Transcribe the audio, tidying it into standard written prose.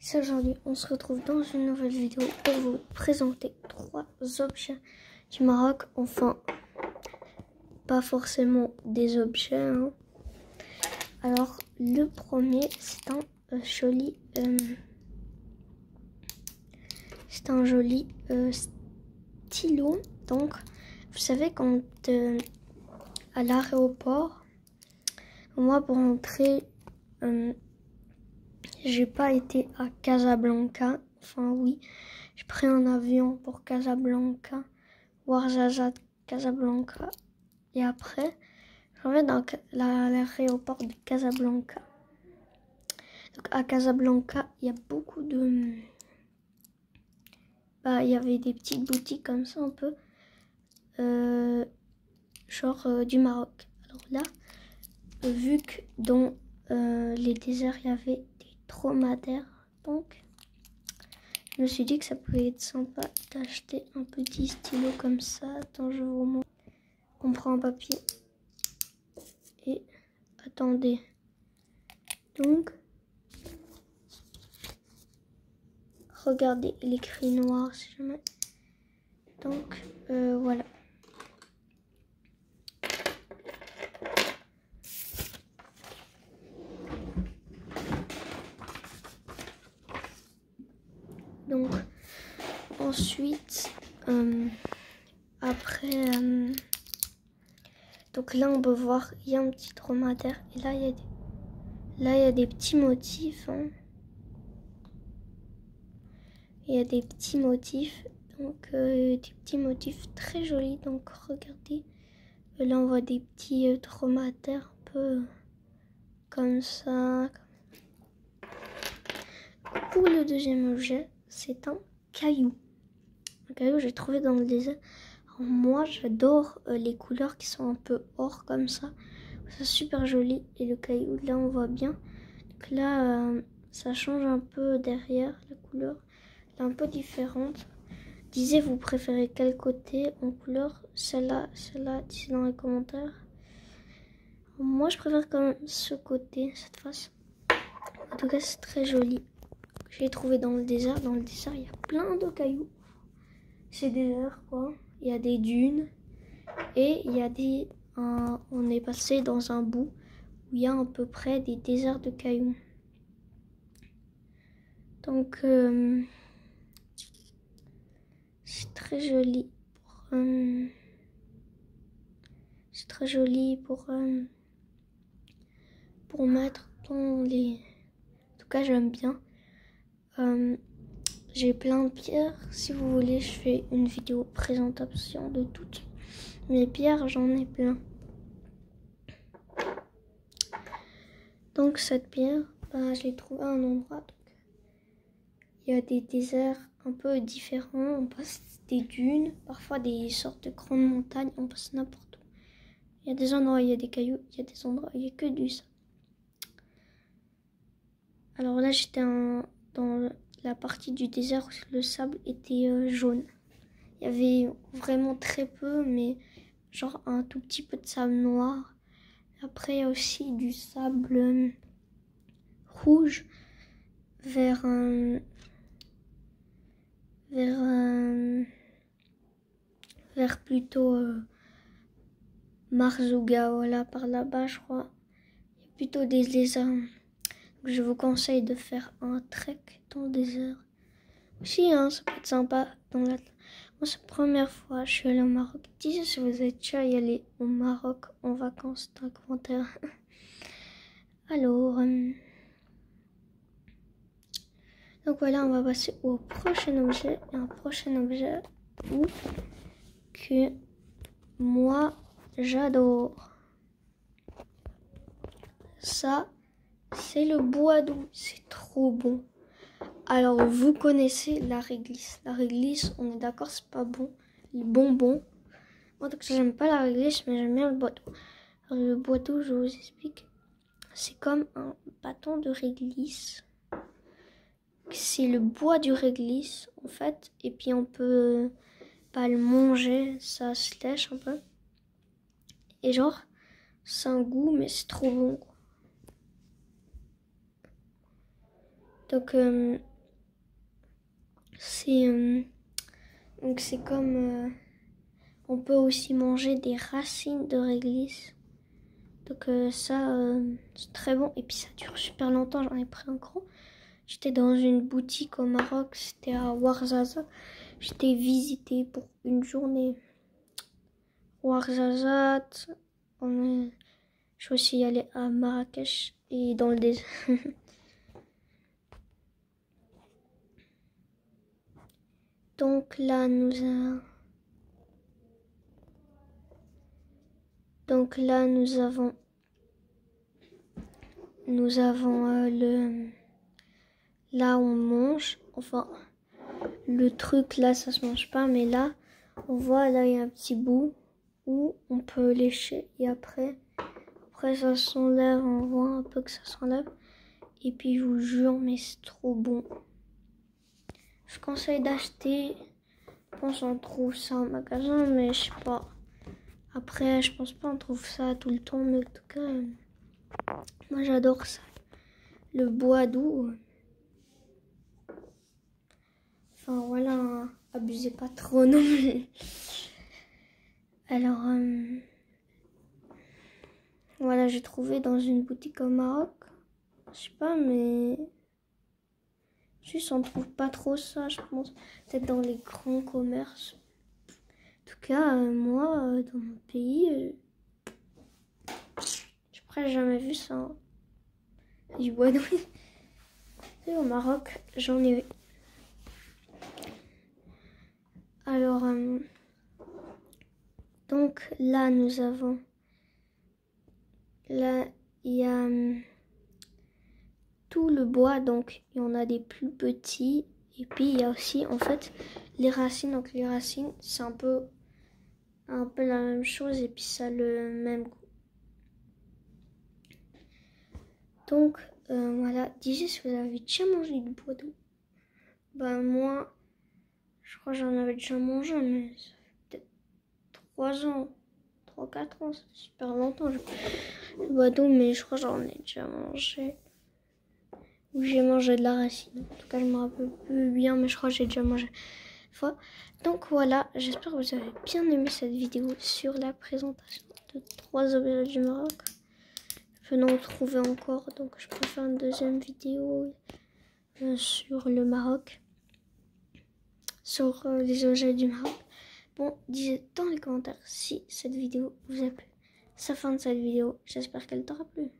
C'est aujourd'hui, on se retrouve dans une nouvelle vidéo pour vous présenter 3 objets du Maroc. Enfin, pas forcément des objets, hein. Alors, le premier, c'est un joli, stylo. Donc, vous savez, quand à l'aéroport, moi pour rentrer, j'ai pas été à Casablanca. Enfin oui, j'ai pris un avion pour Casablanca, Ouarzazate, Casablanca. Et après, j'en vais dans l'aéroport de Casablanca. Donc à Casablanca, il y a beaucoup de... il y avait des petites boutiques comme ça un peu. Du Maroc. Alors là, vu que dans les déserts, il y avait des dromadaires, donc je me suis dit que ça pouvait être sympa d'acheter un petit stylo comme ça. Attends, je vous montre. On prend un papier et attendez. Donc, regardez l'écrit noir si jamais. Donc, voilà. Donc, ensuite, après, donc là on peut voir, il y a un petit dromadaire et là il y a des petits motifs, hein. Il y a des petits motifs, donc des petits motifs très jolis. Donc regardez, là on voit des petits dromadaires un peu comme ça. Pour le deuxième objet, c'est un caillou. Un caillou que j'ai trouvé dans le désert. Alors moi j'adore les couleurs qui sont un peu or comme ça. C'est super joli. Et le caillou, là on voit bien. Donc là ça change un peu derrière la couleur. Elle est un peu différente. Disez, vous préférez quel côté en couleur? Celle-là, dites dans les commentaires. Moi je préfère quand même ce côté, cette face. En tout cas c'est très joli. J'ai trouvé dans le désert. Dans le désert, il y a plein de cailloux. C'est désert, quoi. Il y a des dunes. Et il y a des... on est passé dans un bout où il y a à peu près des déserts de cailloux. Donc, c'est très joli. C'est très joli pour mettre dans les... En tout cas, j'aime bien. J'ai plein de pierres. Si vous voulez, je fais une vidéo présentation de toutes mes pierres. J'en ai plein. Donc cette pierre, je l'ai trouvée à un endroit. Donc, il y a des déserts un peu différents. On passe des dunes, parfois des sortes de grandes montagnes. On passe n'importe où. Il y a des endroits où il y a des cailloux. Il y a des endroits où il n'y a que du sable. Alors là, j'étais dans la partie du désert où le sable était jaune. Il y avait vraiment très peu, mais genre un tout petit peu de sable noir. Après, il y a aussi du sable rouge vers plutôt Marzouga, voilà, par là-bas, je crois. Il y a plutôt des déserts. Donc, je vous conseille de faire un trek dans le désert. Aussi, hein, ça peut être sympa. Moi, c'est la première fois que je suis allée au Maroc. Dites si vous êtes déjà allé au Maroc en vacances dans les commentaires. Alors, donc voilà, on va passer au prochain objet. Et un prochain objet que moi, j'adore. Ça, c'est le bois doux. C'est trop bon. Alors, vous connaissez la réglisse. La réglisse, on est d'accord, c'est pas bon. Les bonbons. Moi, donc, j'aime pas la réglisse, mais j'aime bien le bois doux. Alors, le bois doux, je vous explique. C'est comme un bâton de réglisse. C'est le bois du réglisse, en fait. Et puis, on peut pas le manger. Ça se lèche un peu. Et genre, c'est un goût, mais c'est trop bon, quoi. Donc, C'est donc c'est comme on peut aussi manger des racines de réglisse. Donc ça c'est très bon et puis ça dure super longtemps. J'en ai pris un gros. J'étais dans une boutique au Maroc, c'était à Ouarzazate. J'étais visité pour une journée. Ouarzazate, je suis aussi allée à Marrakech et dans le désert. Donc là nous avons là on mange, enfin le truc là ça se mange pas, mais là on voit là il y a un petit bout où on peut lécher et après ça s'enlève, on voit un peu que ça s'enlève et puis je vous jure mais c'est trop bon. Je conseille d'acheter, je pense on trouve ça en magasin mais je sais pas. Après je pense pas on trouve ça tout le temps mais en tout cas moi j'adore ça. Le bois doux. Enfin voilà, hein, abusez pas trop non plus. Alors voilà, j'ai trouvé dans une boutique au Maroc. Je sais pas mais juste on trouve pas trop ça, je pense. Peut-être dans les grands commerces. En tout cas, moi, dans mon pays, j'ai presque jamais vu ça. Hein. Du bois doux. Et au Maroc, j'en ai vu. Alors, donc là, nous avons... Là, il y a tout le bois, donc il y en a des plus petits. Et puis, il y a aussi, en fait, les racines. Donc, les racines, c'est un peu la même chose et puis ça a le même goût. Donc, voilà. Disez si vous avez déjà mangé du bois doux. Ben, moi, je crois que j'en avais déjà mangé, mais ça fait peut-être 3 ans. 3-4 ans, ça fait super longtemps. Le bois doux, mais je crois que j'en ai déjà mangé. Ou j'ai mangé de la racine. En tout cas, je me rappelle plus bien, mais je crois que j'ai déjà mangé une fois. Donc voilà, j'espère que vous avez bien aimé cette vidéo sur la présentation de 3 objets du Maroc. Je peux en trouver encore, donc je peux faire une deuxième vidéo sur le Maroc. Sur les objets du Maroc. Bon, dites dans les commentaires si cette vidéo vous a plu. C'est la fin de cette vidéo. J'espère qu'elle t'aura plu.